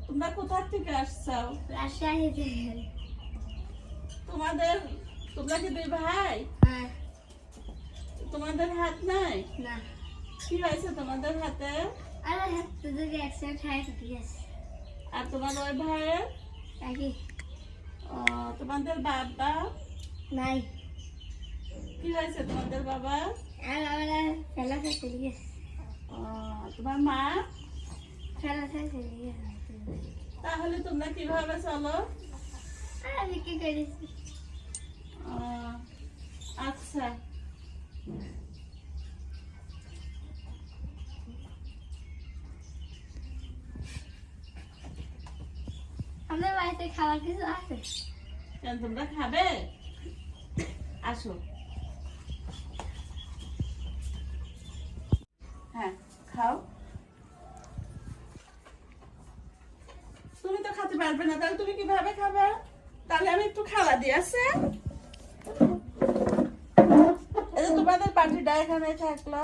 তোমরা কোথা থেকে আসছো? রাজশাহী থেকে। তোমরা কি দুই ভাই? হ্যাঁ। তোমাদের হাত নাই? না। কি হয়েছে তোমাদের হাতে? আমার হাতে যদি অ্যাক্সিডেন্ট হয় ঠিক আছে। আর তোমার ওই ভাইয়ের? একই। তোমাদের বাবা নাই। কি হয়েছে তোমাদের বাবা? আর আমরা ফেলা খাইতে গেছে। তোমার মা? ফেলা খাইতে গেছে। তাহলে তোমরা কিভাবে চলো? আমি কি করেছি? আচ্ছা, আমাদের বাড়িতে খাবার কিছু আছে? কেন তোমরা খাবে? আসো। হ্যাঁ, খাও। তুমি তো খেতে পারবে না, তাহলে তুমি কিভাবে খাবে? তাহলে আমি একটু খাওয়া দিয়ে আছে। এই যে তোমাদের পার্টিটা এখানে থাকলো।